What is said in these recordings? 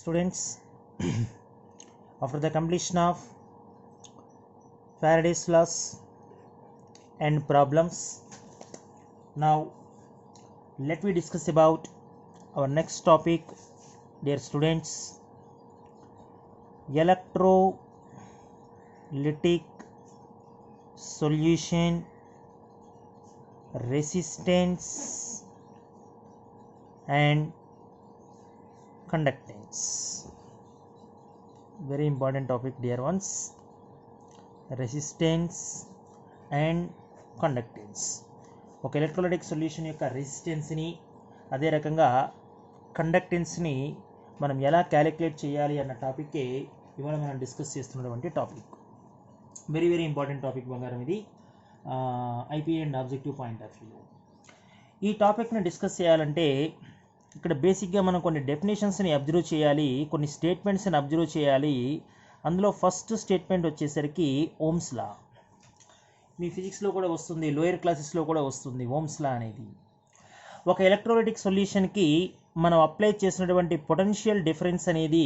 Students, after the completion of Faraday's laws and problems, now let me discuss about our next topic, dear students, electrolytic solution, resistance and conductance. Very important topic, dear ones. Resistance and conductance. ఒక electrolytic solution యొక్క రెసిస్టెన్స్ని అదే రకంగా కండక్టెన్స్ని మనం ఎలా calculate చేయాలి అన్న టాపిక్కే ఇవాళ మనం డిస్కస్ చేస్తున్నటువంటి topic. Very very important topic బంగారం ఇది IP and objective point of view. ఈ టాపిక్ని డిస్కస్ చేయాలంటే ఇక్కడ బేసిక్గా మనం కొన్ని డెఫినేషన్స్ని అబ్జర్వ్ చేయాలి, కొన్ని స్టేట్మెంట్స్ని అబ్జర్వ్ చేయాలి. అందులో ఫస్ట్ స్టేట్మెంట్ వచ్చేసరికి ఓమ్స్ లా. మీ ఫిజిక్స్లో కూడా వస్తుంది, లోయర్ క్లాసెస్లో కూడా వస్తుంది ఓమ్స్ లా అనేది. ఒక ఎలక్ట్రోలైటిక్ సొల్యూషన్కి మనం అప్లై చేసినటువంటి పొటెన్షియల్ డిఫరెన్స్ అనేది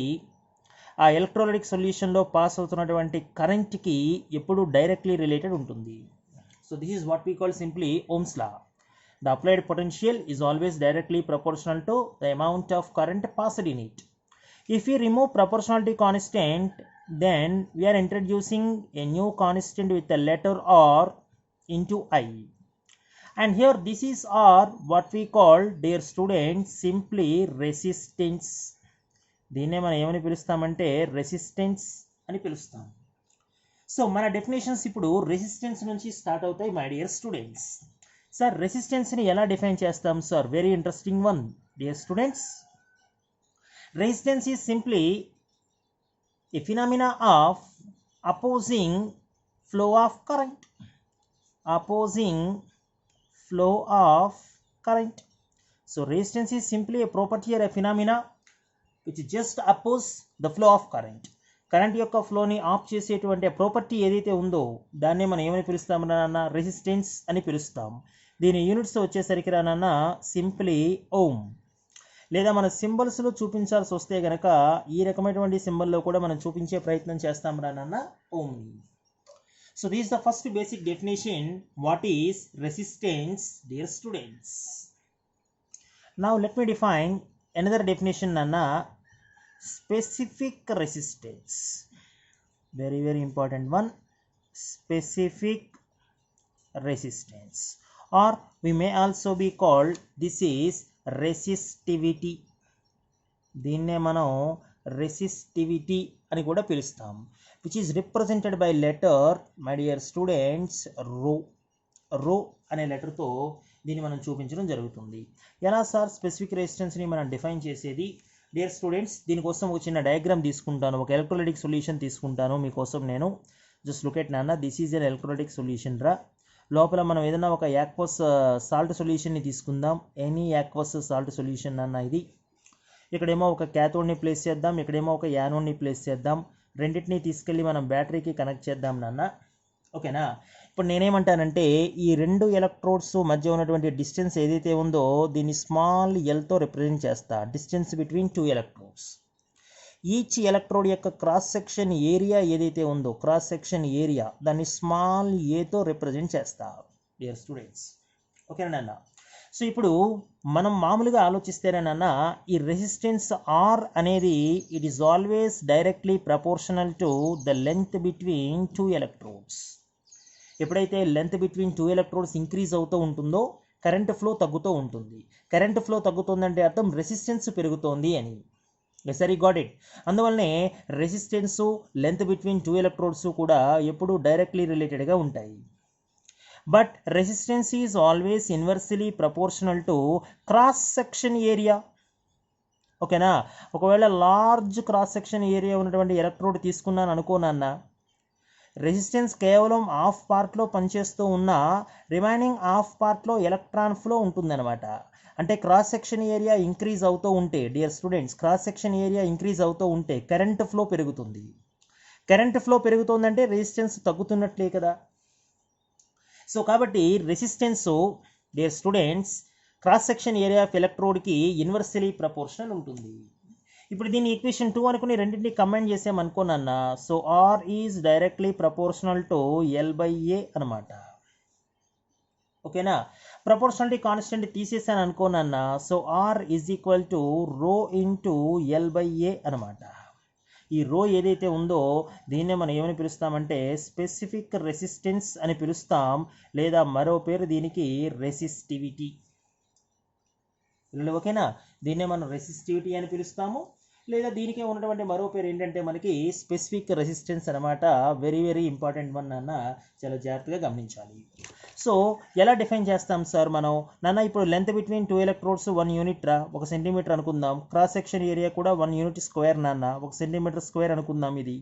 ఆ ఎలక్ట్రోలైటిక్ సొల్యూషన్లో పాస్ అవుతున్నటువంటి కరెంట్కి ఎప్పుడు డైరెక్ట్లీ రిలేటెడ్ ఉంటుంది. So this is what we call simply Ohm's law. The applied potential is always directly proportional to the amount of current passed in it. If we remove proportionality constant, then we are introducing a new constant with the letter R into I. And here this is R what we call, dear students, simply resistance. దీన్నే మనం ఏమని పిలుస్తామంటే resistance అని పిలుస్తాం. So మన definitions ఇప్పుడు resistance నుంచి start అవుతాయి my dear students. Sir రెసిస్టెన్స్ని ఎలా డిఫైన్ చేస్తాం sir? Very interesting one dear students. Resistance is simply A phenomena of opposing flow of current. Opposing flow of current. So resistance is simply A property or A phenomena which just oppose the flow of current. Current యొక్క ఫ్లోని of చేసేటువంటి property ఏదైతే ఉందో దాన్నే మనం ఏమని పిలుస్తాం రానన్న? Resistance అని పిలుస్తాం. దీని యూనిట్స్ వచ్చేసరికి రానన్న సింప్లీ ఓమ్. లేదా మన సింబల్స్లో చూపించాల్సి వస్తే కనుక ఈ రకమైనటువంటి సింబల్లో కూడా మనం చూపించే ప్రయత్నం చేస్తాం రానన్న ohm. So this the first basic definition what is resistance dear students. Now let me define another definition అన్న specific resistance. Very very important one, specific resistance, or we may also be called this is resistivity. దీన్నే మనం resistivity అని కూడా పిలుస్తాం, which is represented by letter, my dear students, rho. rho అనే లెటర్తో దీన్ని మనం చూపించడం జరుగుతుంది. ఎలా సార్ స్పెసిఫిక్ రెసిస్టెన్స్ని మనం డిఫైన్ చేసేది? డియర్ స్టూడెంట్స్, దీనికోసం ఒక చిన్న డయాగ్రామ్ తీసుకుంటాను, ఒక ఎలక్ట్రోలైటిక్ సొల్యూషన్ తీసుకుంటాను మీకోసం నేను. జస్ట్ లుక్ ఎట్ నాన్న, this is an electrolytic solution రా. లోపల మనం ఏదైనా ఒక యాక్వస్ సాల్ట్ సొల్యూషన్ని తీసుకుందాం, ఎనీ యాక్వస్ సాల్ట్ సొల్యూషన్ అన్న ఇది. ఇక్కడేమో ఒక క్యాథోడ్ని ప్లేస్ చేద్దాం, ఇక్కడేమో ఒక యానోడ్ని ప్లేస్ చేద్దాం. రెండింటిని తీసుకెళ్ళి మనం బ్యాటరీకి కనెక్ట్ చేద్దాం నాన్న. ఓకేనా? ఇప్పుడు నేనేమంటానంటే ఈ రెండు ఎలక్ట్రోడ్స్ మధ్య ఉన్నటువంటి డిస్టెన్స్ ఏదైతే ఉందో దీన్ని స్మాల్ ఎల్తో రిప్రజెంట్ చేస్తా. Distance between two electrodes. Each electrode యొక్క క్రాస్ సెక్షన్ ఏరియా ఏదైతే ఉందో క్రాస్ సెక్షన్ ఏరియా దాన్ని స్మాల్ ఏతో రిప్రజెంట్ చేస్తా డియర్ స్టూడెంట్స్. ఓకేనా? సో ఇప్పుడు మనం మామూలుగా ఆలోచిస్తేనేనన్నా ఈ రెసిస్టెన్స్ ఆర్ అనేది it is always directly proportional to the length between two electrodes. ఎప్పుడైతే length between two electrodes increase అవుతూ ఉంటుందో కరెంట్ ఫ్లో తగ్గుతూ ఉంటుంది. కరెంట్ ఫ్లో తగ్గుతుందంటే అర్థం రెసిస్టెన్స్ పెరుగుతోంది అని. సరీ, గాట్ ఇట్. అందువల్లనే resistance length between two electrodes కూడా ఎప్పుడూ డైరెక్ట్లీ రిలేటెడ్గా ఉంటాయి. But resistance is always inversely proportional to cross section area. ఓకేనా? ఒకవేళ లార్జ్ క్రాస్ సెక్షన్ ఏరియా ఉన్నటువంటి ఎలక్ట్రోడ్ తీసుకున్నాను అనుకోనన్నా, రెసిస్టెన్స్ కేవలం హాఫ్ పార్ట్లో పనిచేస్తూ ఉన్న రిమైనింగ్ హాఫ్ పార్ట్లో ఎలక్ట్రాన్ ఫ్లో ఉంటుందన్నమాట. అంటే క్రాస్ సెక్షన్ ఏరియా ఇంక్రీజ్ అవుతూ ఉంటే dear students, cross section area increase అవుతూ ఉంటే కరెంట్ ఫ్లో పెరుగుతుంది. కరెంట్ ఫ్లో పెరుగుతుందంటే రెసిస్టెన్స్ తగ్గుతున్నట్లే కదా. సో కాబట్టి resistance dear students cross section area of ఎలక్ట్రోడ్కి ఇన్వర్స్లీ ప్రపోర్షనల్ ఉంటుంది. ఇప్పుడు దీన్ని ఈక్వేషన్ 2 అనుకుని రెండింటిని కంబైన్ చేసామనుకోనన్నా, so R is directly proportional to L/A అనమాట. ఓకేనా? ప్రపోర్షనాలిటీ కాన్స్టెంట్ తీసేసాను అనుకోనన్నా, so R is equal to rho into L/A అనమాట. ఈ రో ఏదైతే ఉందో దీన్నే మనం ఏమని పిలుస్తామంటే స్పెసిఫిక్ రెసిస్టెన్స్ అని పిలుస్తాం, లేదా మరో పేరు దీనికి రెసిస్టివిటీ. ఓకేనా? దీన్నే మనం రెసిస్టివిటీ అని పిలుస్తాము, లేదా దీనికే ఉన్నటువంటి మరో పేరు ఏంటంటే మనకి స్పెసిఫిక్ రెసిస్టెన్స్ అనమాట. వెరీ వెరీ ఇంపార్టెంట్ వన్ నాన్న, చాలా జాగ్రత్తగా గమనించాలి. సో ఎలా డిఫైన్ చేస్తాం సార్ మనం? నాన్న ఇప్పుడు లెంత్ బిట్వీన్ 2 ఎలక్ట్రోడ్స్ 1 యూనిట్ రా, 1 సెంటీమీటర్ అనుకుందాం. క్రాస్ సెక్షన్ ఏరియా కూడా 1 యూనిట్ స్క్వేర్ నాన్న, 1 సెంటీమీటర్ స్క్వేర్ అనుకుందాం ఇది.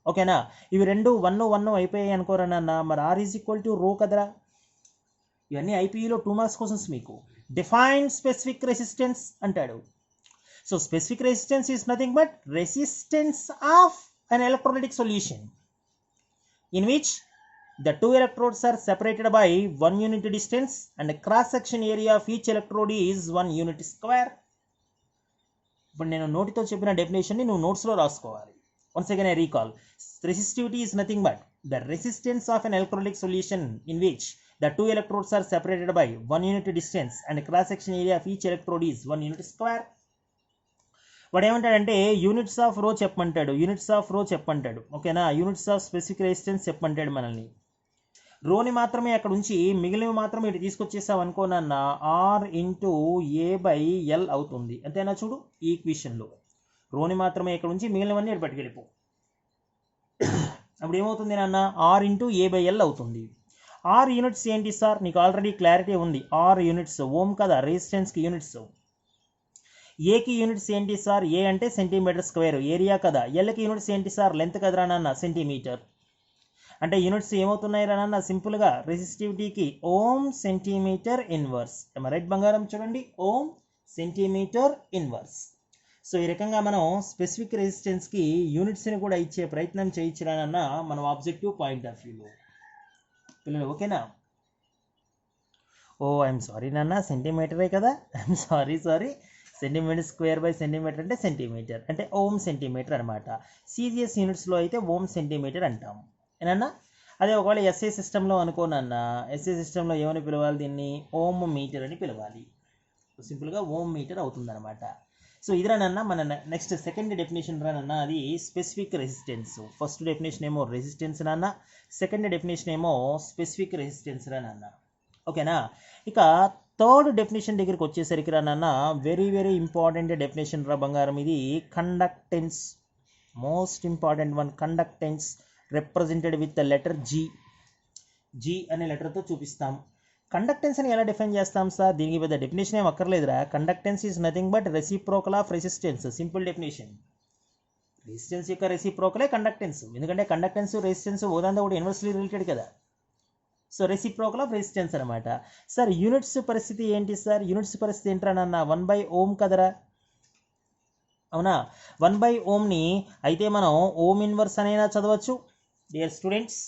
ఓకేనా? ఇవి రెండు 1 1 అయిపోయాయి అనుకోరా నాన్న. మరి ఆర్ ఈజ్ ఈక్వల్ టు రో కదరా. ఇవన్నీ ఐపీఈలో 2 మార్క్స్ క్వశ్చన్స్ మీకు. డిఫైన్ స్పెసిఫిక్ రెసిస్టెన్స్ అంటాడు. So specific resistance is nothing but resistance of an electrolytic solution in which the 2 electrodes are separated by 1 unit distance and the cross section area of each electrode is 1 unit square. ఇప్పుడు నేను నోటితో చెప్పిన డెఫినేషన్ని నువ్వు నోట్స్లో రాసుకోవాలి. Once again I recall, resistivity is nothing but the resistance of an electrolytic solution in which the 2 electrodes are separated by 1 unit distance and the cross section area of each electrode is 1 unit square. వాడు ఏమంటాడంటే units of రో చెప్పమంటాడు, units of రో చెప్పంటాడు. ఓకేనా? Units of specific resistance చెప్పంటాడు మనల్ని. రోని మాత్రమే అక్కడ ఉంచి మిగిలినవి మాత్రం ఇటు తీసుకొచ్చేసావు అనుకోనన్న ఆర్ ఇంటూ A/L అవుతుంది. అంతేనా? చూడు ఈ ఈక్వేషన్లో రోని మాత్రమే ఇక్కడ ఉంచి మిగిలినవన్నీ ఇటు పట్టుకెళ్ళిపో. అప్పుడు ఏమవుతుంది నాన్న? ఆర్ ఇంటూ A/L అవుతుంది. ఆర్ యూనిట్స్ ఏంటి సార్? నీకు ఆల్రెడీ క్లారిటీ ఉంది. ఆర్ యూనిట్స్ ఓం కదా, రెసిస్టెన్స్కి యూనిట్స్. ఏకి యూనిట్స్ ఏంటి సార్? ఏ అంటే సెంటీమీటర్ స్క్వేర్ ఏరియా కదా. ఎల్కి యూనిట్స్ ఏంటి సార్? లెంత్ కదరా నాన్న, సెంటీమీటర్. అంటే యూనిట్స్ ఏమవుతున్నాయి రా నాన్న? సింపుల్గా రెసిస్టివిటీకి ఓం సెంటీమీటర్ ఇన్వర్స్. రైట్ బంగారం? చూడండి, ఓం సెంటీమీటర్ ఇన్వర్స్. సో ఈ రకంగా మనం స్పెసిఫిక్ రెసిస్టెన్స్కి యూనిట్స్ని కూడా ఇచ్చే ప్రయత్నం చేయించడానన్న మనం ఆబ్జెక్టివ్ పాయింట్ ఆఫ్ వ్యూలో. పిల్లలు ఓకేనా? ఓ ఐఎమ్ సారీ నాన్న, సెంటీమీటరే కదా. I'm sorry. Centimetre square by centimetre అంటే సెంటీమీటర్, అంటే ఓం సెంటీమీటర్ అనమాట. సిజిఎస్ యూనిట్స్లో అయితే ఓం సెంటీమీటర్ అంటాం ఏనన్నా. అదే ఒకవేళ ఎస్ఐ సిస్టంలో అనుకోనన్నా, ఎస్ఐ సిస్టంలో ఏమని పిలవాలి? దీన్ని ఓం మీటర్ అని పిలవాలి. సింపుల్గా ఓం మీటర్ అవుతుందన్నమాట. సో ఇది రానన్నా మన నెక్స్ట్ సెకండ్ డెఫినేషన్ రానన్నా, అది స్పెసిఫిక్ రెసిస్టెన్స్. ఫస్ట్ డెఫినేషన్ ఏమో రెసిస్టెన్స్ నాన్న, సెకండ్ డెఫినేషన్ ఏమో స్పెసిఫిక్ రెసిస్టెన్స్ రానన్న. ఓకేనా? ఇక థర్డ్ డెఫినేషన్ దగ్గరికి వచ్చేసరికి రానన్న, వెరీ వెరీ ఇంపార్టెంట్ డెఫినేషన్ రా బంగారం. ఇది conductance, most important one. Conductance represented with the letter G అనే లెటర్తో చూపిస్తాం. కండక్టెన్స్ అని ఎలా డిఫైన్ చేస్తాం సార్? దీనికి పెద్ద డెఫినేషన్ ఏం అక్కర్లేదురా. Conductance is nothing but reciprocal of resistance. Simple definition. Resistance యొక్క రెసిప్రోకలే కండక్టెన్స్. ఎందుకంటే కండక్టెన్స్ రెసిస్టెన్స్ ఓదాంతో కూడా ఇన్వర్స్లీ రిలేటెడ్ కదా. సో రెసిప్రోకల్ ఆఫ్ రెసిస్టెన్స్ అనమాట. సార్ యూనిట్స్ పరిస్థితి ఏంటి సార్? యూనిట్స్ పరిస్థితి ఏంట్రా నాన్న? 1/ఓం కదరా. అవునా? 1/ఓంని అయితే మనం ఓం ఇన్వర్స్ అనైనా చదవచ్చు డియర్ స్టూడెంట్స్.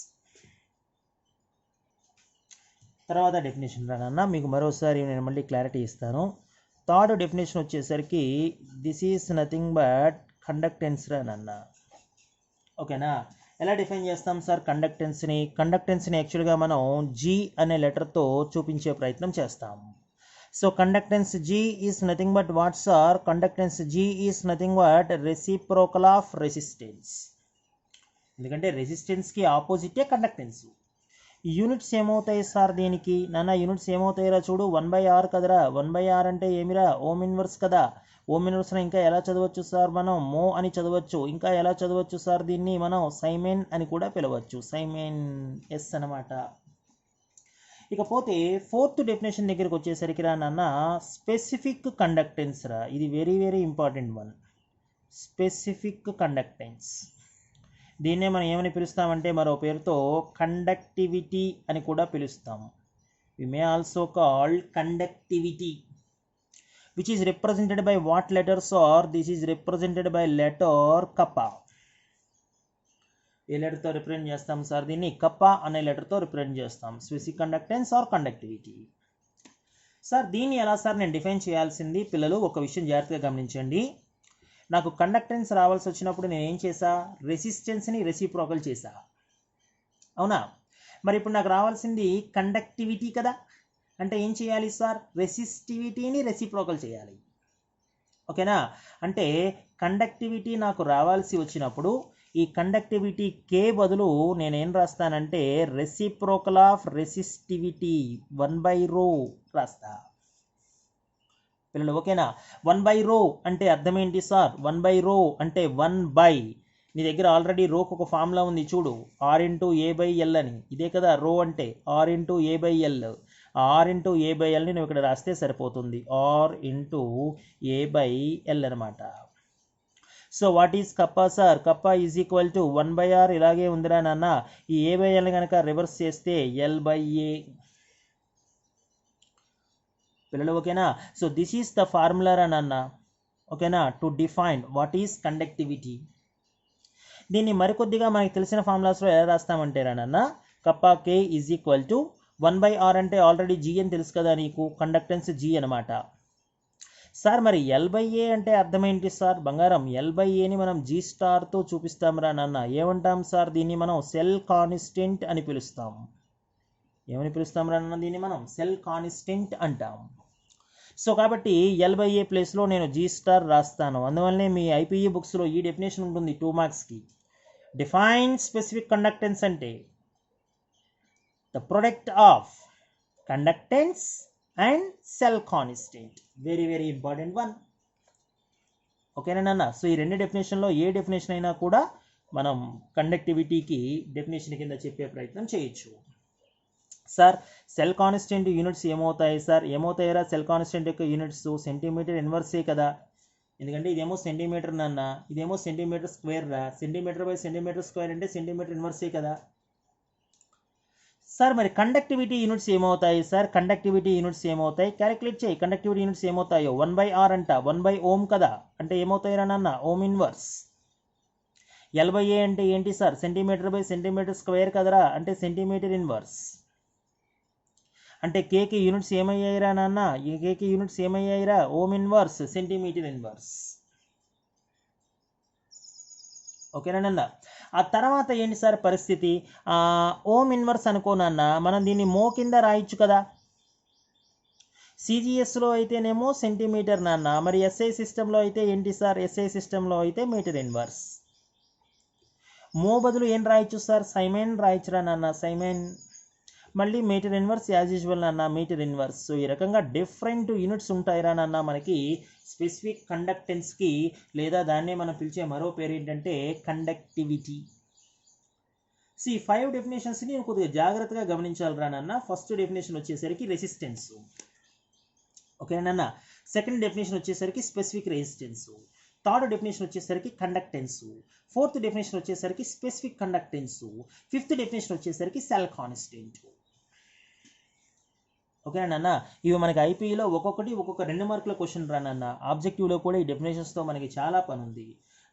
తర్వాత డెఫినేషన్ రా నాన్న, మీకు మరోసారి నేను మళ్ళీ క్లారిటీ ఇస్తాను. థర్డ్ డెఫినేషన్ వచ్చేసరికి this is nothing but conductance రా నాన్న. ఓకేనా? ఎలా డిఫైన్ చేస్తాం సార్ కండక్టెన్స్ని? కండక్టెన్స్ని యాక్చువల్గా మనం జీ అనే లెటర్తో చూపించే ప్రయత్నం చేస్తాం. So conductance G is nothing but what sir? Conductance G is nothing but reciprocal of resistance. ఎందుకంటే రెసిస్టెన్స్కి ఆపోజిటే కండక్టెన్స్. యూనిట్స్ ఏమవుతాయి సార్ దీనికి? నాన్న యూనిట్స్ ఏమవుతాయిరా చూడు, 1/r కదరా. 1/r అంటే ఏమిరా? ఓం ఇన్వర్స్ కదా. ఓం ఇన్వర్స్ని ఇంకా ఎలా చదవచ్చు సార్? మనం మో అని చదవచ్చు. ఇంకా ఎలా చదవచ్చు సార్? దీన్ని మనం సైమెన్ అని కూడా పిలవచ్చు. సైమెన్ ఎస్ అనమాట. ఇకపోతే ఫోర్త్ డెఫినేషన్ దగ్గరికి వచ్చేసరికి రా నాన్న, స్పెసిఫిక్ కండక్టెన్స్ రా. ఇది very very important one. Specific conductance. దీన్నే మనం ఏమని పిలుస్తామంటే మరో పేరుతో కండక్టివిటీ అని కూడా పిలుస్తాం. We may also called conductivity, which is represented by what letters? Or this is represented by letter kappa. ఏ లెటర్తో రిప్రజెంట్ చేస్తాం సార్ దీన్ని? కప్పా అనే లెటర్తో రిప్రజెంట్ చేస్తాం. Specific conductance or conductivity. Sir దీన్ని ఎలా సార్ నేను డిఫైన్ చేయాల్సింది? పిల్లలు ఒక విషయం జాగ్రత్తగా గమనించండి. నాకు కండక్టెన్స్ రావాల్సి వచ్చినప్పుడు నేను ఏం చేసా, రెసిస్టెన్స్ని రెసిప్రోకల్ చేసా, అవునా? మరి ఇప్పుడు నాకు రావాల్సింది కండక్టివిటీ కదా, అంటే ఏం చేయాలి సార్, రెసిస్టివిటీని రెసిప్రోకల్ చేయాలి, ఓకేనా? అంటే కండక్టివిటీ నాకు రావాల్సి వచ్చినప్పుడు ఈ కండక్టివిటీ కే బదులు నేనేం రాస్తానంటే రెసిప్రోకల్ ఆఫ్ రెసిస్టివిటీ 1/ρ రాస్తా పిల్లలు, ఓకేనా? 1/ρ అంటే అర్థం ఏంటి సార్, 1/ρ అంటే 1/, నీ దగ్గర ఆల్రెడీ రోకు ఒక ఫార్ములా ఉంది చూడు, R/A/L అని, ఇదే కదా రో అంటే, R/A/L. R/A/L నువ్వు ఇక్కడ రాస్తే సరిపోతుంది, R/A/L అనమాట. So what is kappa sir, kappa is equal to 1/R, ఇలాగే ఉందిరా నాన్న. ఈ A/L కనుక రివర్స్ చేస్తే L/A పిల్లలు, ఓకేనా? So this is the formula రా నాన్న, ఓకేనా, to define what is conductivity. దీన్ని మరికొద్దిగా మనకి తెలిసిన ఫార్ములాస్లో ఎలా రాస్తామంటే రా నాన్న, Kappa K is equal to 1/R అంటే ఆల్రెడీ G అని తెలుసు కదా నీకు, కండక్టెన్స్ G అనమాట. సార్ మరి L/A అంటే అర్థం ఏంటి సార్, బంగారం, L/Aని మనం G∗తో చూపిస్తాం రా నాన్న. ఏమంటాం సార్, దీన్ని మనం సెల్ కాన్స్టెంట్ అని పిలుస్తాం. ఏమని పిలుస్తాం రా నాన్న, దీన్ని మనం సెల్ కాన్స్టెంట్ అంటాం. సో కాబట్టి L/A ప్లేస్లో నేను G∗ రాస్తాను. అందువల్లనే మీ IPE బుక్స్లో ఈ డెఫినేషన్ ఉంటుంది 2 మార్క్స్కి. డిఫైన్ స్పెసిఫిక్ కండక్టెన్స్ అంటే the product of conductance and cell constant, very very important one, ఓకేనా నాన్న? సో ఈ రెండు డెఫినేషన్లో ఏ డెఫినేషన్ అయినా కూడా మనం కండక్టివిటీకి డెఫినేషన్ కింద చెప్పే ప్రయత్నం చేయొచ్చు. సార్ సెల్ కాన్స్టెంట్ యూనిట్స్ ఏమవుతాయి సార్, ఏమవుతాయిరా సెల్ కాన్స్టెంట్ యొక్క యూనిట్స్, సెంటీమీటర్ ఇన్వర్సే కదా, ఎందుకంటే ఇదేమో సెంటీమీటర్ నాన్న, ఇదేమో సెంటీమీటర్ స్క్వేర్ రా, సెంటీమీటర్/సెంటీమీటర్² అంటే సెంటీమీటర్ ఇన్వర్సే కదా. సార్ మరి కండక్టివిటీ యూనిట్స్ ఏమవుతాయి సార్, కండక్టివిటీ యూనిట్స్ ఏమవుతాయి, క్యాలిక్యులేట్ చేయి. కండక్టివిటీ యూనిట్స్ ఏమవుతాయో, 1/R అంట, 1/Ω కదా, అంటే ఏమవుతాయిరా నాన్న, ఓమ్ ఇన్వర్స్. L/A అంటే ఏంటి సార్, సెంటీమీటర్/సెంటీమీటర్² కదరా, అంటే సెంటీమీటర్ ఇన్వర్స్. అంటే కేకి యూనిట్స్ ఏమయ్యాయిరా నాన్న, ఈ కేకి యూనిట్స్ ఏమయ్యాయిరా, ఓమ్ ఇన్వర్స్, సెంటీమీటర్ ఇన్వర్స్, ఓకేనా నాన్న? ఆ తర్వాత ఏంటి సార్ పరిస్థితి, ఓమ్ ఇన్వర్స్ అనుకో నాన్న, మనం దీన్ని మో కింద రాయొచ్చు కదా. CGSలో అయితేనేమో సెంటీమీటర్ నాన్న, మరి SI సిస్టంలో అయితే ఏంటి సార్, SI సిస్టంలో అయితే మీటర్ ఇన్వర్స్. మో బదులు ఏం రాయొచ్చు సార్, సైమెన్ రాయొచ్చురా నాన్న, సైమెన్. మళ్ళీ మీటర్ ఇన్వర్స్ యాజ్ యూజువల్ నాన్న, మీటర్ ఇన్వర్స్. సో ఈ రకంగా డిఫరెంట్ యూనిట్స్ ఉంటాయిరా నాన్న మనకి స్పెసిఫిక్ కండక్టెన్స్కి, లేదా దాన్నే మనం పిలిచే మరో పేరు ఏంటంటే కండక్టివిటీ. సో ఈ 5 డెఫినేషన్స్ని నేను కొద్దిగా జాగ్రత్తగా గమనించాలిరా నాన్న. ఫస్ట్ డెఫినేషన్ వచ్చేసరికి రెసిస్టెన్స్, ఓకేనా. సెకండ్ డెఫినేషన్ వచ్చేసరికి స్పెసిఫిక్ రెసిస్టెన్స్. థర్డ్ డెఫినేషన్ వచ్చేసరికి కండక్టెన్స్. ఫోర్త్ డెఫినేషన్ వచ్చేసరికి స్పెసిఫిక్ కండక్టెన్స్. ఫిఫ్త్ డెఫినేషన్ వచ్చేసరికి సెల్ కాన్స్టెంట్, ఓకేనా నాన్న. ఇవి మనకి ఐపీఈలో ఒక్కొక్కటి ఒక్కొక్క 2 మార్కుల క్వశ్చన్ రా నాన్న. ఆబ్జెక్టివ్లో కూడా ఈ డెఫినేషన్స్తో మనకి చాలా పని ఉంది.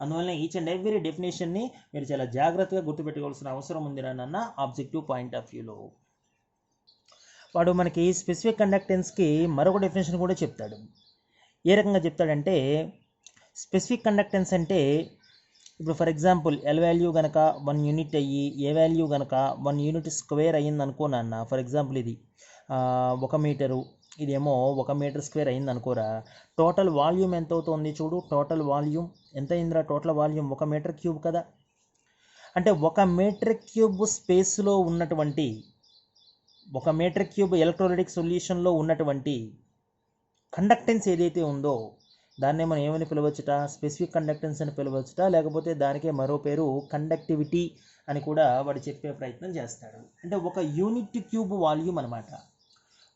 అందువల్ల ఈచ్ అండ్ ఎవ్రీ డెఫినేషన్ని మీరు చాలా జాగ్రత్తగా గుర్తుపెట్టుకోవాల్సిన అవసరం ఉంది రా నాన్న ఆబ్జెక్టివ్ పాయింట్ ఆఫ్ వ్యూలో. వాడు మనకి స్పెసిఫిక్ కండక్టెన్స్కి మరొక డెఫినేషన్ కూడా చెప్తాడు. ఏ రకంగా చెప్తాడంటే, స్పెసిఫిక్ కండక్టెన్స్ అంటే ఇప్పుడు ఫర్ ఎగ్జాంపుల్ ఎల్ వాల్యూ కనుక 1 యూనిట్ అయ్యి ఏ వాల్యూ కనుక 1 యూనిట్ స్క్వేర్ అయ్యింది అనుకో నాన్న. ఫర్ ఎగ్జాంపుల్ ఇది 1 మీటరు, ఇదేమో 1 మీటర్ స్క్వేర్ అయింది అనుకోరా. టోటల్ వాల్యూమ్ ఎంత అవుతుంది చూడు, టోటల్ వాల్యూమ్ ఎంత అయిందిరా, టోటల్ వాల్యూమ్ 1 మీటర్ క్యూబ్ కదా. అంటే 1 మీటర్ క్యూబ్ స్పేస్లో ఉన్నటువంటి 1 మీటర్ క్యూబ్ ఎలక్ట్రోలైటిక్ సొల్యూషన్లో ఉన్నటువంటి కండక్టెన్స్ ఏదైతే ఉందో దాన్నే మనం ఏమని పిలవచ్చుట, స్పెసిఫిక్ కండక్టెన్స్ అని పిలవచ్చుట, లేకపోతే దానికే మరో పేరు కండక్టివిటీ అని కూడా వాడు చెప్పే ప్రయత్నం చేస్తాడు. అంటే 1 యూనిట్ క్యూబ్ వాల్యూమ్ అనమాట.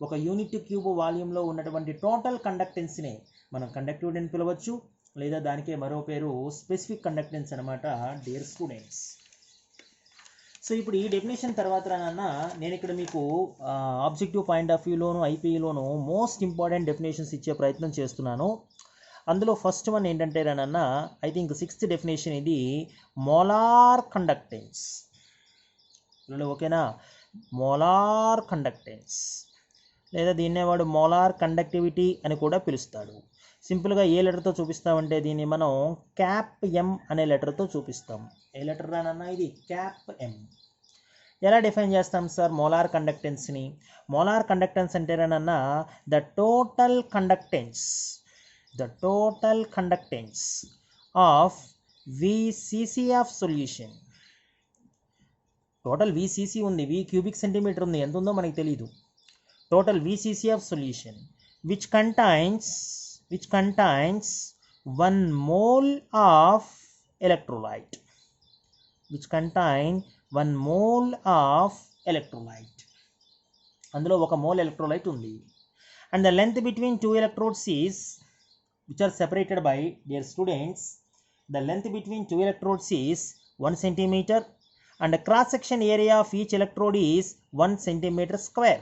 1 యూనిట్ క్యూబ్ వాల్యూమ్లో ఉన్నటువంటి టోటల్ కండక్టెన్స్నే మనం కండక్టివిటీ అని పిలవచ్చు, లేదా దానికే మరో పేరు స్పెసిఫిక్ కండక్టెన్స్ అనమాట డియర్ స్టూడెంట్స్. సో ఇప్పుడు ఈ డెఫినేషన్ తర్వాత నాన్న నేను ఇక్కడ మీకు ఆబ్జెక్టివ్ పాయింట్ ఆఫ్ వ్యూలోను ఐపీఈలోను మోస్ట్ ఇంపార్టెంట్ డెఫినేషన్స్ ఇచ్చే ప్రయత్నం చేస్తున్నాను. అందులో ఫస్ట్ వన్ ఏంటంటే నాన్న, ఐ థింక్ 6th డెఫినేషన్, ఇది మోలార్ కండక్టెన్స్. ఓకేనా, మోలార్ కండక్టెన్స్, లేదా దీన్నే వాడు మోలార్ కండక్టివిటీ అని కూడా పిలుస్తాడు. సింపుల్గా ఏ లెటర్తో చూపిస్తామంటే దీన్ని మనం క్యాప్ ఎం అనే లెటర్తో చూపిస్తాం. ఏ లెటర్ రానన్నా ఇది క్యాప్ ఎం. ఎలా డిఫైన్ చేస్తాం సార్ మోలార్ కండక్టెన్స్ని? మోలార్ కండక్టెన్స్ అంటేనన్నా the total conductance of VCC of solution. Total VCC ఉంది, వి క్యూబిక్ సెంటీమీటర్ ఉంది, ఎంత ఉందో మనకి తెలియదు. Total VCC of solution which contains 1 mole of electrolyte, అందులో 1 mole electrolyte ఉంది. And the length between 2 electrodes is, which are separated by, dear students, the length between 2 electrodes is 1 centimeter and the cross section area of each electrode is 1 centimeter square.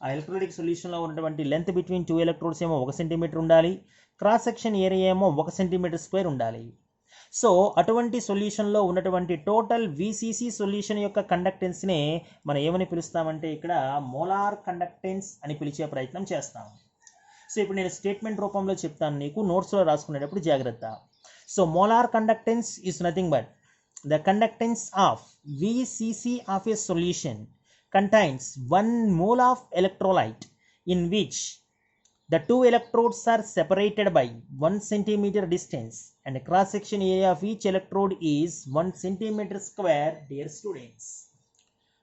ఆ electrolytic సొల్యూషన్లో ఉన్నటువంటి length between 2 electrodes ఏమో 1 centimetre ఉండాలి, cross section area ఏమో 1 centimetre square ఉండాలి. So అటువంటి సొల్యూషన్లో ఉన్నటువంటి total VCC solution యొక్క కండక్టెన్స్నే మనం ఏమని పిలుస్తామంటే ఇక్కడ మోలార్ కండక్టెన్స్ అని పిలిచే ప్రయత్నం చేస్తాం. సో ఇప్పుడు నేను స్టేట్మెంట్ రూపంలో చెప్తాను, నీకు నోట్స్లో రాసుకునేటప్పుడు జాగ్రత్త. So molar conductance is nothing but the conductance of VCC of a solution contains 1 mole of electrolyte in which the 2 electrodes are separated by 1 centimeter distance and the cross section area of each electrode is 1 centimeter square, dear students.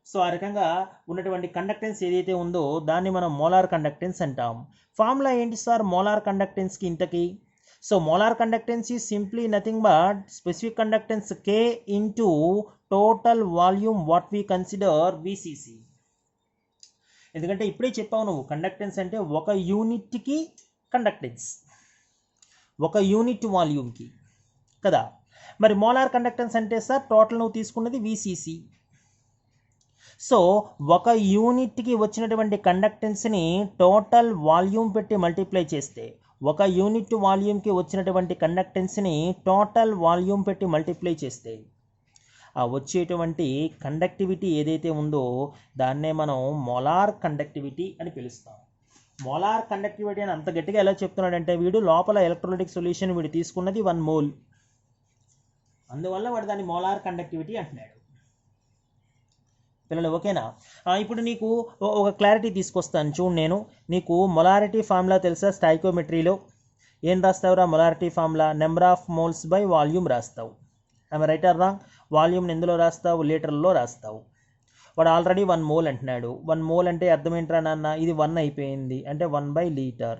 So ఆ రకంగా ఉన్నటువంటి conductance ఏదైతే ఉందో దాన్ని మనం molar conductance అంటాం. Formula ఏంటి sir molar కండక్టెన్స్కి ఇంతకీ? So molar conductance is simply nothing but specific conductance K into total volume what we consider VCC. ఎందుకంటే ఇప్పుడే చెప్పావు నువ్వు కండక్టెన్స్ అంటే ఒక యూనిట్కి కండక్టెన్స్, ఒక యూనిట్ వాల్యూమ్కి కదా. మరి మోలార్ కండక్టెన్స్ అంటే సార్ టోటల్ నువ్వు తీసుకున్నది విసిసి. సో ఒక యూనిట్కి వచ్చినటువంటి కండక్టెన్స్ని టోటల్ వాల్యూమ్ పెట్టి మల్టిప్లై చేస్తే, ఒక యూనిట్ వాల్యూమ్కి వచ్చినటువంటి కండక్టెన్స్ని టోటల్ వాల్యూమ్ పెట్టి మల్టిప్లై చేస్తే ఆ వచ్చేటువంటి కండక్టివిటీ ఏదైతే ఉందో దాన్నే మనం మోలార్ కండక్టివిటీ అని పిలుస్తాం. మోలార్ కండక్టివిటీ అని అంత గట్టిగా ఎలా చెప్తున్నాడంటే వీడు లోపల ఎలక్ట్రోలైటిక్ సొల్యూషన్ వీడు తీసుకున్నది 1 మోల్, అందువల్ల వాడు దాన్ని మోలార్ కండక్టివిటీ అంటున్నాడు. పిల్లలు ఓకేనా? ఇప్పుడు నీకు ఒక క్లారిటీ తీసుకొస్తాను చూడు. నేను నీకు మొలారిటీ ఫార్ములా తెలుసా? స్టాయికోమెట్రీలో ఏం రాస్తావురా? Molarity formula number of moles by volume రాస్తావు. I'm right or wrong? వాల్యూమ్ని ఎందులో రాస్తావు? లీటర్లో రాస్తావు. వాడు ఆల్రెడీ 1 మోల్ అంటున్నాడు. 1 మోల్ అంటే అర్థం ఏంట్రా నాన్న? ఇది 1 అయిపోయింది అంటే 1/లీటర్.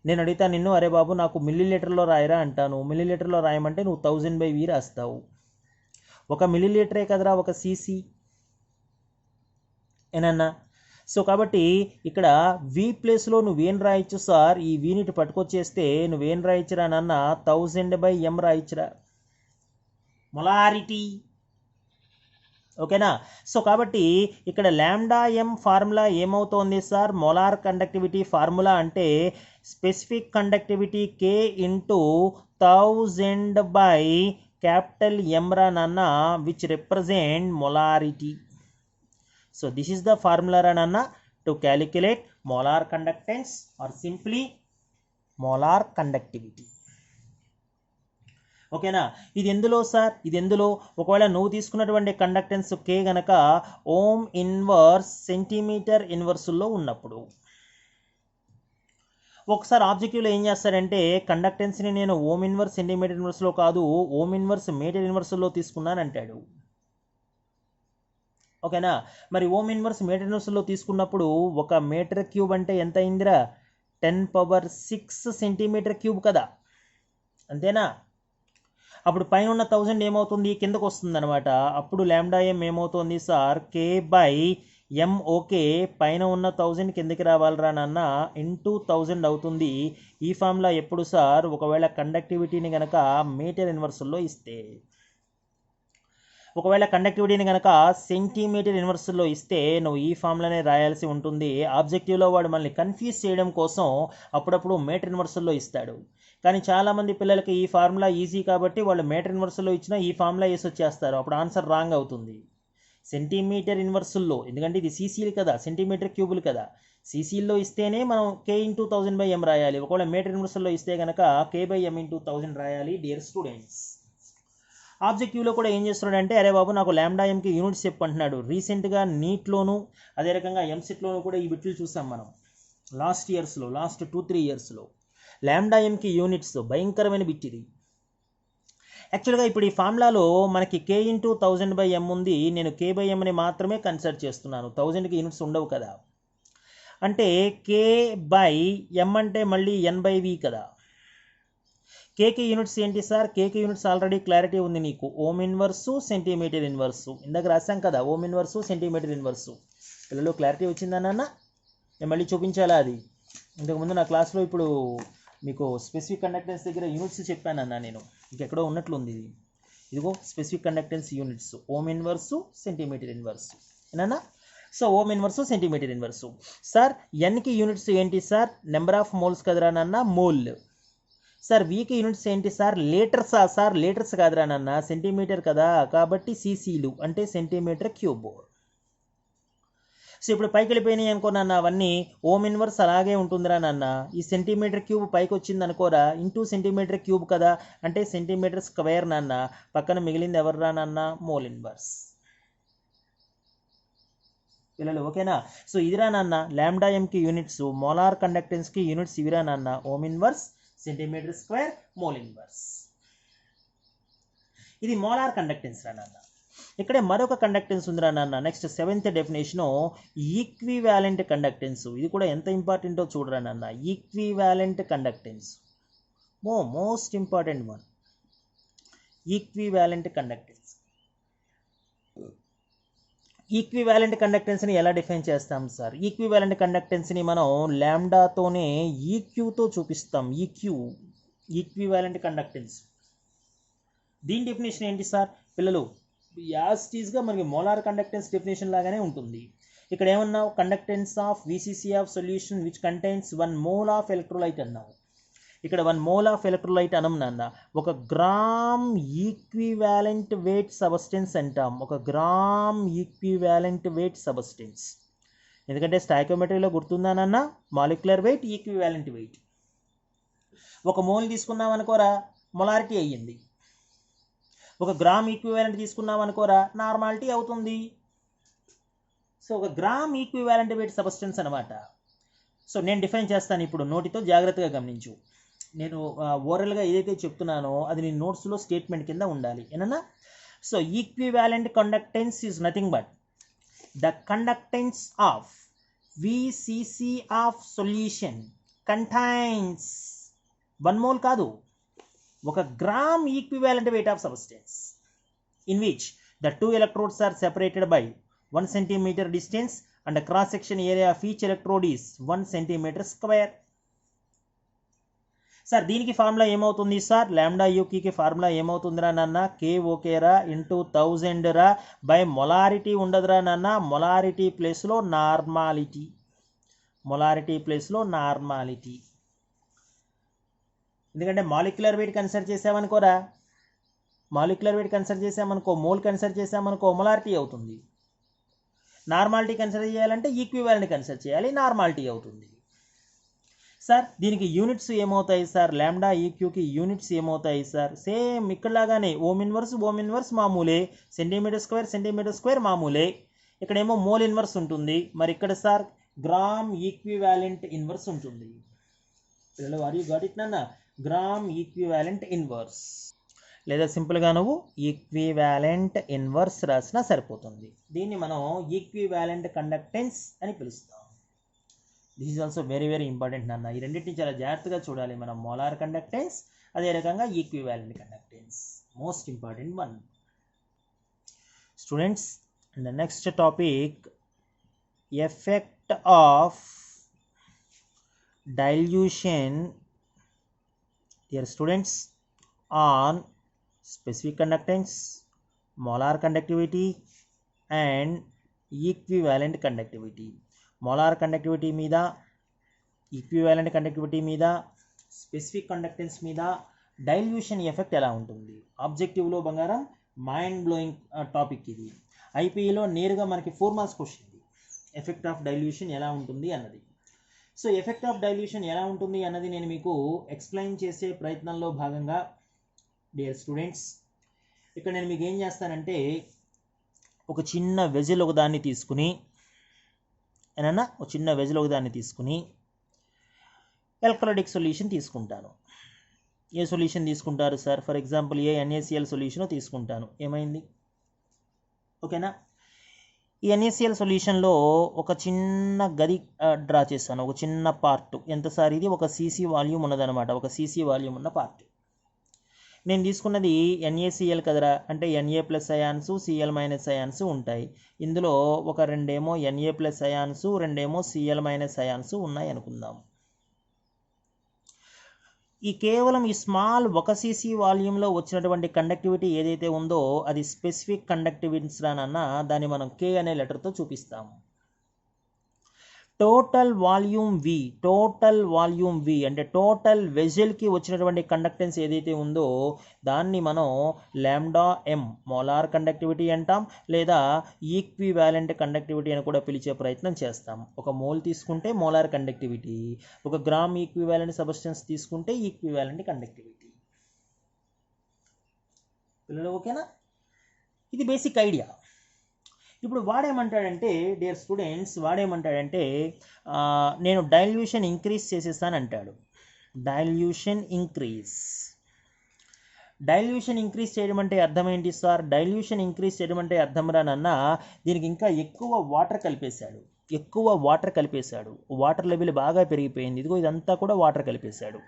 నేను అడుగుతాను నిన్ను, అరే బాబు నాకు మిల్లీ లీటర్లో రాయరా అంటాను. మిల్లీ లీటర్లో రాయమంటే నువ్వు 1000/V రాస్తావు. 1 మిల్లీ లీటరే కదరా 1 cc ఏనన్నా. సో కాబట్టి ఇక్కడ వి ప్లేస్లో నువ్వేం రాయొచ్చు సార్? ఈ వీనిటి పట్టుకొచ్చేస్తే నువ్వేం రాయొచ్చురా నాన్న? 1000/m రాయొచ్చురా, molarity. ఓకేనా? సో కాబట్టి ఇక్కడ λm ఫార్ములా ఏమవుతోంది సార్? మోలార్ కండక్టివిటీ ఫార్ములా అంటే specific conductivity K into 1000/M రా నాన్న, which represent molarity. So this is the formula rananna to calculate molar conductance or simply molar conductivity. ఓకేనా? ఇది ఎందులో సార్? ఇది ఎందులో? ఒకవేళ నువ్వు తీసుకున్నటువంటి కండక్టెన్స్ K గనక ఓమ్ ఇన్వర్స్ సెంటీమీటర్ ఇన్వర్సుల్లో ఉన్నప్పుడు, ఒకసారి ఆబ్జెక్టివ్లో ఏం చేస్తారంటే కండక్టెన్స్ని నేను ఓమ్ ఇన్వర్స్ సెంటీమీటర్ ఇన్వర్స్లో కాదు ఓమ్ ఇన్వర్స్ మీటర్ ఇన్వర్సుల్లో తీసుకున్నాను అంటాడు. ఓకేనా? మరి ఓమ్ ఇన్వర్స్ మీటర్ ఇన్వర్స్లో తీసుకున్నప్పుడు 1 మీటర్ క్యూబ్ అంటే ఎంత అయిందిరా? 10⁶ సెంటీమీటర్ క్యూబ్ కదా, అంతేనా? అప్పుడు పైన ఉన్న 1000 ఏమవుతుంది? కిందకు వస్తుంది అనమాట. అప్పుడు λm ఏమవుతుంది సార్? K/m. ఓకే, పైన ఉన్న 1000 కిందకి రావాలిరా నాన్న, ఇంటూ 1000 అవుతుంది. ఈ ఫార్ములా ఎప్పుడు సార్? ఒకవేళ కండక్టివిటీని కనుక మీటర్ ఇన్వర్సుల్లో ఇస్తే, ఒకవేళ కండక్టివిటీని కనుక సెంటీమీటర్ ఇన్వర్సుల్లో ఇస్తే నువ్వు ఈ ఫార్ములానే రాయాల్సి ఉంటుంది. ఆబ్జెక్టివ్లో వాడు మనల్ని కన్ఫ్యూజ్ చేయడం కోసం అప్పుడప్పుడు మీటర్ ఇన్వర్సుల్లో ఇస్తాడు. కానీ చాలామంది పిల్లలకి ఈ ఫార్ములా ఈజీ కాబట్టి వాళ్ళు మీటర్ ఇన్వర్సుల్లో ఇచ్చినా ఈ ఫార్ములా వేసి వచ్చేస్తారు. అప్పుడు ఆన్సర్ రాంగ్ అవుతుంది. సెంటీమీటర్ ఇన్వర్సుల్లో, ఎందుకంటే ఇది సీసీలు కదా, సెంటీమీటర్ క్యూబులు కదా. సీసీల్లో ఇస్తేనే మనం K ఇంటూ 1000/m రాయాలి. ఒకవేళ మీటర్ ఇన్వర్స్లో ఇస్తే కనుక K/m ఇంటూ 1000 రాయాలి డియర్ స్టూడెంట్స్. ఆబ్జెక్టివ్లో కూడా ఏం చేస్తున్నాడంటే, అరే బాబు నాకు లాంబ్డా ఎంకి యూనిట్స్ చెప్పంటున్నాడు. రీసెంట్గా నీట్లోను అదే రకంగా ఎంసెట్లోను కూడా ఈ బిట్లు చూసాం మనం లాస్ట్ 2-3 ఇయర్స్లో. లాంబ్డా ఎంకి యూనిట్స్ భయంకరమైన బిట్ ఇది. యాక్చువల్గా ఇప్పుడు ఈ ఫార్ములాలో మనకి K ఇంటూ 1000/m ఉంది. నేను K/mని మాత్రమే కన్సిడర్ చేస్తున్నాను. 1000కి యూనిట్స్ ఉండవు కదా. అంటే K/m అంటే మళ్ళీ n/v కదా. Kకి యూనిట్స్ ఏంటి సార్? Kకి యూనిట్స్ ఆల్రెడీ క్లారిటీ ఉంది నీకు. ఓమ్ ఇన్వర్సు సెంటీమీటర్ ఇన్వర్సు ఇందాక రాసాం కదా. Ohm inverse centimetre inverse. పిల్లలు క్లారిటీ వచ్చిందన్న నేను మళ్ళీ చూపించాలా? అది ఇంతకుముందు నా క్లాస్లో ఇప్పుడు మీకు స్పెసిఫిక్ కండక్టెన్స్ దగ్గర యూనిట్స్ చెప్పానన్నా నేను. ఇంకెక్కడో ఉన్నట్లుంది ఇది. ఇదిగో specific conductance units ohm inverse centimetre inverse ఏనన్నా. So ohm inverse centimetre inverse. Sir ఎన్కి యూనిట్స్ ఏంటి సార్? నెంబర్ ఆఫ్ మోల్స్ కదరా నాన్న, మోల్. సార్ వీకి యూనిట్స్ ఏంటి సార్? లీటర్సా సార్? లీటర్స్ కాదురా నాన్న, సెంటీమీటర్ కదా, కాబట్టి సీసీలు అంటే సెంటీమీటర్ క్యూబ్. సో ఇప్పుడు పైకి వెళ్ళిపోయినాయి అనుకో నాన్న, అవన్నీ ఓమ్ ఇన్వర్స్ అలాగే ఉంటుందిరా నాన్న. ఈ సెంటీమీటర్ క్యూబ్ పైకి వచ్చింది అనుకోరా, ఇంటూ సెంటీమీటర్ క్యూబ్ కదా, అంటే సెంటీమీటర్ స్క్వేర్ నాన్న. పక్కన మిగిలింది ఎవర్రా నాన్న? Mole inverse. పిల్లలు ఓకేనా? సో ఇదిరా నాన్న లాంబ్డా ఎంకి యూనిట్స్, మోలార్ కండక్టెన్స్కి యూనిట్స్ ఇవిరా నాన్న. Ohm inverse, centimetre square, mole inverse. ఇది మోలార్ కండక్టెన్స్ రా నాన్న. ఇక్కడే మరొక కండక్టెన్స్ ఉందిరా నాన్న. Next 7th definition equivalent conductance. ఇది కూడా ఎంత ఇంపార్టెంటో చూడరా నాన్న. Equivalent conductance most important one. Equivalent conductance. Equivalent కండక్టెన్స్ని ఎలా డిఫైన్ చేస్తాం సార్? ఈక్వివాలెంట్ కండక్టెన్స్ని మనం లాంబ్డాతోనే ఈక్యూతో చూపిస్తాం. Equivalent conductance. దీని డెఫినేషన్ ఏంటి సార్? పిల్లలు యాస్టీస్గా మనకి మోలార్ కండక్టెన్స్ డెఫినేషన్ లాగానే ఉంటుంది. ఇక్కడ ఏమన్నావు? Conductance of VCC of solution which contains 1 mole of electrolyte అన్నావు. ఇక్కడ 1 mole ఆఫ్ ఎలక్ట్రోలైట్ అనం నాన్న. 1 గ్రామ్ ఈక్వివాలెంట్ వెయిట్ సబ్స్టెన్స్ అంటాం. 1 గ్రామ్ ఈక్వివాలెంట్ వెయిట్ సబ్స్టెన్స్. ఎందుకంటే స్టాయికోమెట్రీలో గుర్తుందా నాన్న? Molecular weight, equivalent wait. 1 mole తీసుకున్నాం అనుకోరా, మొలారిటీ అయ్యింది. 1 గ్రామ్ ఈక్వివాలెంట్ తీసుకున్నాం అనుకోరా, నార్మాలిటీ అవుతుంది. So 1 gram equivalent wait substance అనమాట. సో నేను డిఫైన్ చేస్తాను ఇప్పుడు, నోటితో జాగ్రత్తగా గమనించు. నేను ఓరల్గా ఏదైతే చెప్తున్నానో అది నీ నోట్స్లో స్టేట్మెంట్ కింద ఉండాలి ఏనన్నా. So equivalent conductance is nothing but the conductance of VCC of solution contains 1 mole కాదు, 1 gram equivalent weight of substance in which the 2 electrodes are separated by 1 centimeter distance and the cross section area of each electrode is 1 centimeter square. Sir దీనికి formula ఏమవుతుంది sir? Lambda యూకి formula ఏమవుతుందిరా నాన్న? K ఓకేరా into 1000 రా by molarity ఉండదురా నాన్న. Molarity ప్లేస్లో normality. Molarity ప్లేస్లో normality. ఎందుకంటే molecular weight consider చేసామనుకోరా, మాలిక్యులర్ వెయిట్ కన్సిడర్ చేసామనుకో, మోల్ కన్సిడర్ చేసామనుకో, మొలారిటీ అవుతుంది. నార్మాలిటీ కన్సిడర్ చేయాలంటే ఈక్వివాలెంట్ కన్సిడర్ చేయాలి, నార్మాలిటీ అవుతుంది. సార్ దీనికి యూనిట్స్ ఏమవుతాయి సార్? లాంబ్డా ఈక్యూకి యూనిట్స్ ఏమవుతాయి సార్? సేమ్ ఇక్కడలాగానే ఓమ్ ఇన్వర్స్ మామూలే, సెంటీమీటర్ స్క్వేర్ మామూలే. ఇక్కడేమో మోల్ ఇన్వర్స్ ఉంటుంది. మరి ఇక్కడ సార్ గ్రామ్ ఈక్వివాలెంట్ ఇన్వర్స్ ఉంటుంది. పిల్లలు ఆర్ యూ గాట్ ఇట్ నాన్న? గ్రామ్ ఈక్వివాలెంట్ ఇన్వర్స్, లేదా సింపుల్గా నువ్వు ఈక్వివాలెంట్ ఇన్వర్స్ రాసినా సరిపోతుంది. దీన్ని మనం ఈక్వివాలెంట్ కండక్టెన్స్ అని పిలుస్తాం. This is also very very important నాన్న. ఈ రెండింటిని చాలా జాగ్రత్తగా చూడాలి మనం. మోలార్ కండక్టెన్స్, అదే రకంగా equivalent conductance, most important one. Students, the next topic effect of dilution, dear students, on specific conductance, molar conductivity and equivalent conductivity. molar conductivity మీద, ఈక్వివాలెంట్ కండక్టివిటీ మీద, స్పెసిఫిక్ కండక్టెన్స్ మీద డైల్యూషన్ ఎఫెక్ట్ ఎలా ఉంటుంది? ఆబ్జెక్టివ్లో బంగారం mind blowing topic ఇది. ఐపీఈలో నేరుగా మనకి 4 marks question ఇది. ఎఫెక్ట్ ఆఫ్ డైల్యూషన్ ఎలా ఉంటుంది అన్నది. సో ఎఫెక్ట్ ఆఫ్ డైల్యూషన్ ఎలా ఉంటుంది అన్నది నేను మీకు ఎక్స్ప్లెయిన్ చేసే ప్రయత్నంలో భాగంగా డియర్ స్టూడెంట్స్ ఇక్కడ నేను మీకు ఏం చేస్తానంటే ఒక చిన్న వెజిల్ ఒకదాన్ని తీసుకుని ఏనన్నా ఒక చిన్న వెజిల్ ఒకదాన్ని తీసుకుని ఎలక్ట్రోలైటిక్ సొల్యూషన్ తీసుకుంటాను. ఏ సొల్యూషన్ తీసుకుంటారు sir? For example NaCl solution తీసుకుంటాను. ఏమైంది? ఓకేనా? ఈ NaCl సొల్యూషన్లో ఒక చిన్న గది డ్రా చేస్తాను, ఒక చిన్న పార్ట్. ఎంత సార్ ఇది? ఒక cc వాల్యూమ్ ఉన్నదనమాట, ఒక cc వాల్యూమ్ ఉన్న పార్ట్. నేను తీసుకున్నది NaCl కదరా, అంటే Na plus ions Cl minus ions ఉంటాయి. ఇందులో ఒక రెండేమో Na ప్లస్ అయాన్స్, రెండేమో Cl మైనస్ అయాన్స్ ఉన్నాయి అనుకుందాం. ఈ కేవలం ఈ స్మాల్ 1 cc వాల్యూమ్లో వచ్చినటువంటి కండక్టివిటీ ఏదైతే ఉందో అది స్పెసిఫిక్ కండక్టివిటీ రానన్న దాన్ని మనం K అనే లెటర్తో చూపిస్తాము. టోటల్ వాల్యూమ్ V అంటే టోటల్ వెజల్కి వచ్చినటువంటి కండక్టెన్స్ ఏదైతే ఉందో దాన్ని మనం λm మోలార్ కండక్టివిటీ అంటాం, లేదా ఈక్వివాలెంట్ కండక్టివిటీ అని కూడా పిలిచే ప్రయత్నం చేస్తాం. ఒక మోల్ తీసుకుంటే మోలార్ కండక్టివిటీ, ఒక గ్రామ్ ఈక్వివాలెంట్ సబ్స్టెన్స్ తీసుకుంటే ఈక్వివాలెంట్ కండక్టివిటీ. పిల్లలు ఓకేనా? ఇది బేసిక్ ఐడియా. ఇప్పుడు వాడేమంటాడంటే డియర్ స్టూడెంట్స్, నేను డైల్యూషన్ ఇంక్రీజ్ చేసేస్తాను అంటాడు. డైల్యూషన్ ఇంక్రీజ్ చేయడం అంటే అర్థం ఏంటి సార్? డైల్యూషన్ ఇంక్రీజ్ చేయడం అంటే అర్థం రానన్నా దీనికి ఇంకా ఎక్కువ వాటర్ కలిపేశాడు. వాటర్ లెవెల్ బాగా పెరిగిపోయింది. ఇదిగో ఇదంతా కూడా వాటర్ కలిపేశాడు.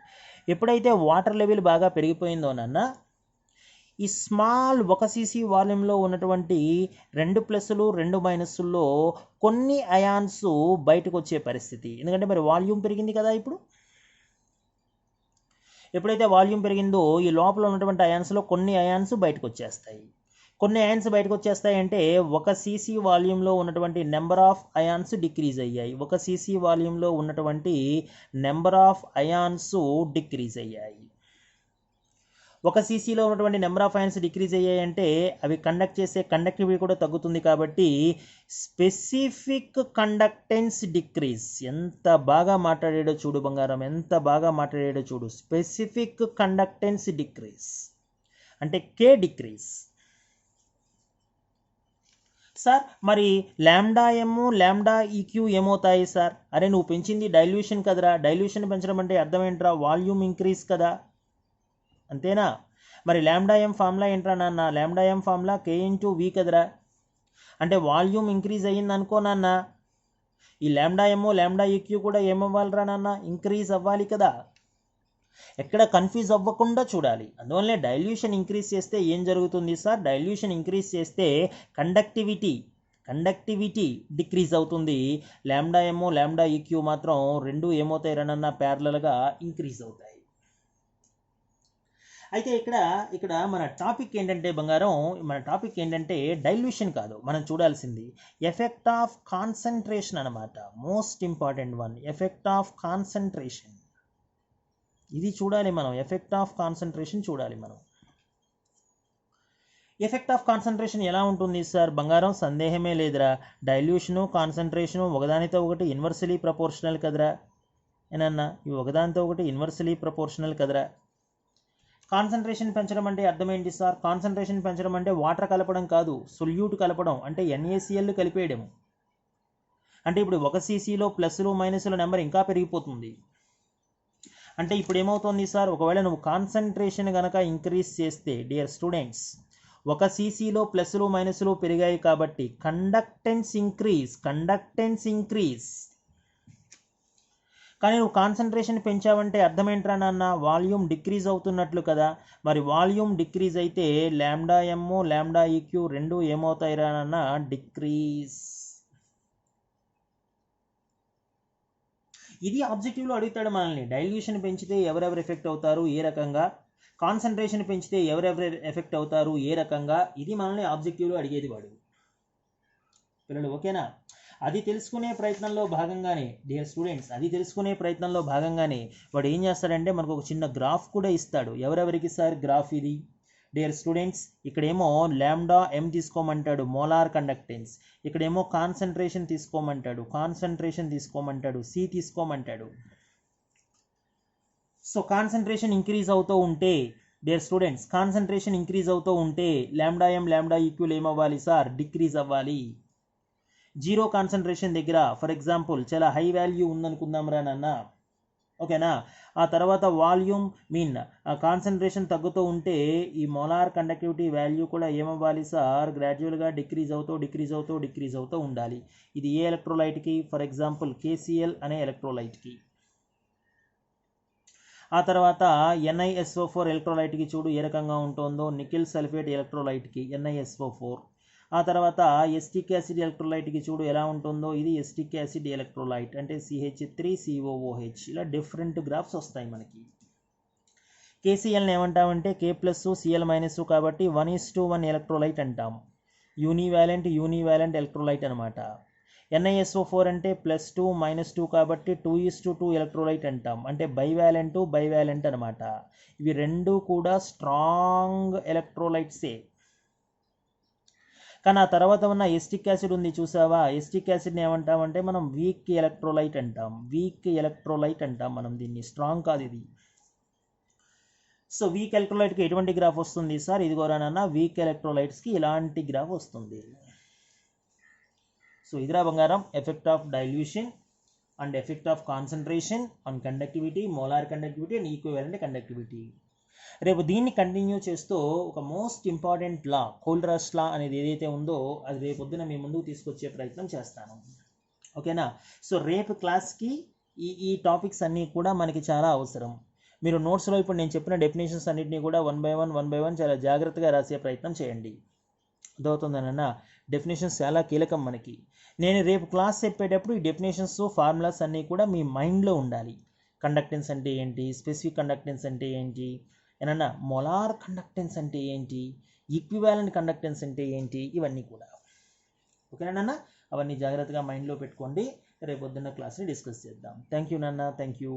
ఎప్పుడైతే వాటర్ లెవెల్ బాగా పెరిగిపోయిందో నాన్న ఈ స్మాల్ 1 cc వాల్యూమ్లో ఉన్నటువంటి 2 ప్లస్లు 2 మైనస్ల్లో కొన్ని అయాన్స్ బయటకు వచ్చే పరిస్థితి. ఎందుకంటే మరి వాల్యూమ్ పెరిగింది కదా. ఇప్పుడు ఎప్పుడైతే వాల్యూమ్ పెరిగిందో ఈ లోపల ఉన్నటువంటి అయాన్స్లో కొన్ని అయాన్స్ బయటకు వచ్చేస్తాయి. అంటే 1 cc వాల్యూమ్లో ఉన్నటువంటి నెంబర్ ఆఫ్ అయాన్స్ డిక్రీజ్ అయ్యాయి. 1 cc వాల్యూమ్లో ఉన్నటువంటి నెంబర్ ఆఫ్ అయాన్స్ డిక్రీజ్ అయ్యాయి. 1 cc ఉన్నటువంటి నెంబర్ ఆఫ్ అయాన్స్ డిక్రీజ్ అయ్యాయంటే అవి కండక్ట్ చేసే కండక్టివిటీ కూడా తగ్గుతుంది. కాబట్టి స్పెసిఫిక్ కండక్టెన్స్ డిక్రీజ్. ఎంత బాగా మాట్లాడాడో చూడు బంగారం, ఎంత బాగా మాట్లాడాడో చూడు. స్పెసిఫిక్ కండక్టెన్స్ డిక్రీజ్ అంటే K డిక్రీజ్. సార్ మరి λm λeq ఏమవుతాయి సార్? అరే నువ్వు పెంచింది డైల్యూషన్ కదరా. డైల్యూషన్ పెంచడం అంటే అర్థం ఏంట్రా? వాల్యూమ్ ఇంక్రీజ్ కదా, అంతేనా? మరి λm ఫార్ములా ఏంట్రా నాన్న? λm ఫార్ములా K/V కదరా. అంటే వాల్యూమ్ ఇంక్రీజ్ అయ్యింది అనుకో నాన్న, ఈ λm λeq కూడా ఏమవ్వాలిరా నాన్న? ఇంక్రీజ్ అవ్వాలి కదా. ఎక్కడ కన్ఫ్యూజ్ అవ్వకుండా చూడాలి. అందువల్లనే డైల్యూషన్ ఇంక్రీజ్ చేస్తే ఏం జరుగుతుంది సార్? డైల్యూషన్ ఇంక్రీజ్ చేస్తే కండక్టివిటీ డిక్రీజ్ అవుతుంది. λm λeq మాత్రం రెండు ఏమవుతాయి రనన్నా? ప్యారలల్గా ఇంక్రీజ్ అవుతాయి. అయితే ఇక్కడ మన టాపిక్ ఏంటంటే బంగారం, డైల్యూషన్ కాదు మనం చూడాల్సింది ఎఫెక్ట్ ఆఫ్ కాన్సన్ట్రేషన్ అనమాట. Most important one, effect of concentration. ఇది చూడాలి మనం, ఎఫెక్ట్ ఆఫ్ కాన్సన్ట్రేషన్ చూడాలి మనం. ఎఫెక్ట్ ఆఫ్ కాన్సన్ట్రేషన్ ఎలా ఉంటుంది సార్? బంగారం సందేహమే లేదురా. డైల్యూషను కాన్సన్ట్రేషను ఒకదానితో ఒకటి ఇన్వర్స్లీ ప్రపోర్షనల్ కదరా. ఏనన్నా ఇవి ఒకదానితో ఒకటి ఇన్వర్స్లీ ప్రపోర్షనల్ కదరా. కాన్సన్ట్రేషన్ పెంచడం అంటే అర్థం ఏంటి సార్? కాన్సన్ట్రేషన్ పెంచడం అంటే వాటర్ కలపడం కాదు, సొల్యూట్ కలపడం, అంటే NaCl కలిపేయడం. అంటే ఇప్పుడు 1 cc ప్లస్లు మైనస్ల నెంబర్ ఇంకా పెరిగిపోతుంది. అంటే ఇప్పుడు ఏమవుతుంది సార్? ఒకవేళ నువ్వు కాన్సన్ట్రేషన్ కనుక ఇంక్రీజ్ చేస్తే డియర్ స్టూడెంట్స్, 1 cc ప్లస్లు మైనస్లు పెరిగాయి కాబట్టి కండక్టెన్స్ ఇంక్రీజ్. కానీ నువ్వు కాన్సన్ట్రేషన్ పెంచావంటే అర్థం ఏంట్రా నాన్న? వాల్యూమ్ డిక్రీజ్ అవుతున్నట్లు కదా. మరి వాల్యూమ్ డిక్రీజ్ అయితే λm λeq రెండు ఏమవుతాయి రా నాన్న? డిక్రీజ్. ఇది ఆబ్జెక్టివ్లో అడుగుతాడు మనల్ని. డైల్యూషన్ పెంచితే ఎవరెవరు ఎఫెక్ట్ అవుతారు, ఏ రకంగా? కాన్సన్ట్రేషన్ పెంచితే ఎవరెవరు ఎఫెక్ట్ అవుతారు, ఏ రకంగా? ఇది మనల్ని ఆబ్జెక్టివ్లో అడిగేది వాడు. పిల్లలు ఓకేనా? అది తెలుసుకునే ప్రయత్నంలో భాగంగానే డియర్ స్టూడెంట్స్, వాడు ఏం చేస్తాడంటే మనకు ఒక చిన్న గ్రాఫ్ కూడా ఇస్తాడు. ఎవరెవరికి సార్ గ్రాఫ్ ఇది? డియర్ స్టూడెంట్స్ ఇక్కడేమో లాంబ్డా m తీసుకోమంటాడు మోలార్ కండక్టెన్స్, ఇక్కడేమో కాన్సన్ట్రేషన్ తీసుకోమంటాడు, C తీసుకోమంటాడు. సో కాన్సన్ట్రేషన్ ఇంక్రీజ్ అవుతూ ఉంటే డియర్ స్టూడెంట్స్, కాన్సన్ట్రేషన్ ఇంక్రీజ్ అవుతూ ఉంటే లాంబ్డా m లాంబ్డా ఈక్వల్ ఏమవ్వాలి సార్, డిక్రీజ్ అవ్వాలి. జీరో కాన్సన్ట్రేషన్ దగ్గర ఫర్ ఎగ్జాంపుల్ చాలా హై వాల్యూ ఉందనుకుందాం రా నాన్న, ఓకేనా, ఆ తర్వాత వాల్యూమ్ కాన్సన్ట్రేషన్ తగ్గుతూ ఉంటే ఈ మోలార్ కండక్టివిటీ వాల్యూ కూడా ఏమవ్వాలి సార్, గ్రాడ్యువల్గా డిక్రీజ్ అవుతూ ఉండాలి. ఇది ఏ ఎలక్ట్రోలైట్కి, ఫర్ ఎగ్జాంపుల్ KCl అనే ఎలక్ట్రోలైట్కి. ఆ తర్వాత NiSO4 ఎలక్ట్రోలైట్కి చూడు ఏ రకంగా ఉంటుందో, నికెల్ సల్ఫేట్ ఎలక్ట్రోలైట్కి NiSO4. ఆ తర్వాత ఎస్టిక్ యాసిడ్ ఎలక్ట్రోలైట్కి చూడు ఎలా ఉంటుందో, ఇది ఎస్టిక్ యాసిడ్ ఎలక్ట్రోలైట్ అంటే CH3COOH. ఇలా డిఫరెంట్ గ్రాఫ్స్ వస్తాయి మనకి. KClని ఏమంటామంటే K+Cl- కాబట్టి 1:1 ఎలక్ట్రోలైట్ అంటాం, యూనివాలెంట్ ఎలక్ట్రోలైట్ అనమాట. NiSO4 అంటే +2 -2 కాబట్టి 2:2 ఎలక్ట్రోలైట్ అంటాం, అంటే బైవాలెంట్ అనమాట. ఇవి రెండు కూడా స్ట్రాంగ్ ఎలక్ట్రోలైట్సే. కానీ ఆ తర్వాత ఉన్న ఎస్టిక్ యాసిడ్ ఉంది చూసావా, ఎస్టిక్ యాసిడ్ని ఏమంటామంటే మనం వీక్ ఎలక్ట్రోలైట్ అంటాం మనం దీన్ని, స్ట్రాంగ్ కాదు ఇది. సో వీక్ ఎలక్ట్రోలైట్కి ఎటువంటి గ్రాఫ్ వస్తుంది సార్, ఇదిగోరానన్నా వీక్ ఎలక్ట్రోలైట్స్కి ఇలాంటి గ్రాఫ్ వస్తుంది. సో ఇదిరా బంగారం effect of dilution and effect of concentration on conductivity, molar conductivity and equivalent conductivity. రేపు దీన్ని కంటిన్యూ చేస్తూ ఒక మోస్ట్ ఇంపార్టెంట్ లా, కోల్రాస్ లా అనేది ఏదైతే ఉందో అది రేపు పొద్దున మీ ముందుకు తీసుకొచ్చే ప్రయత్నం చేస్తాను, ఓకేనా. సో రేపు క్లాస్కి ఈ టాపిక్స్ అన్నీ కూడా మనకి చాలా అవసరం. మీరు నోట్స్లో ఇప్పుడు నేను చెప్పిన డెఫినేషన్స్ అన్నింటినీ కూడా వన్ బై వన్ చాలా జాగ్రత్తగా రాసే ప్రయత్నం చేయండి. అర్థమవుతుందన్న, డెఫినేషన్స్ చాలా కీలకం మనకి. నేను రేపు క్లాస్ చెప్పేటప్పుడు ఈ డెఫినేషన్స్ ఫార్ములాస్ అన్నీ కూడా మీ మైండ్లో ఉండాలి. కండక్టెన్స్ అంటే ఏంటి, స్పెసిఫిక్ కండక్టెన్స్ అంటే ఏంటి, ఏనన్నా మోలార్ కండక్టెన్స్ అంటే ఏంటి, ఈక్వివాలెంట్ కండక్టెన్స్ అంటే ఏంటి, ఇవన్నీ కూడా ఓకేనా. అవన్నీ జాగ్రత్తగా మైండ్లో పెట్టుకోండి. రేపు పొద్దున్న క్లాస్ని డిస్కస్ చేద్దాం. థ్యాంక్ యూ నాన్న, థ్యాంక్ యూ.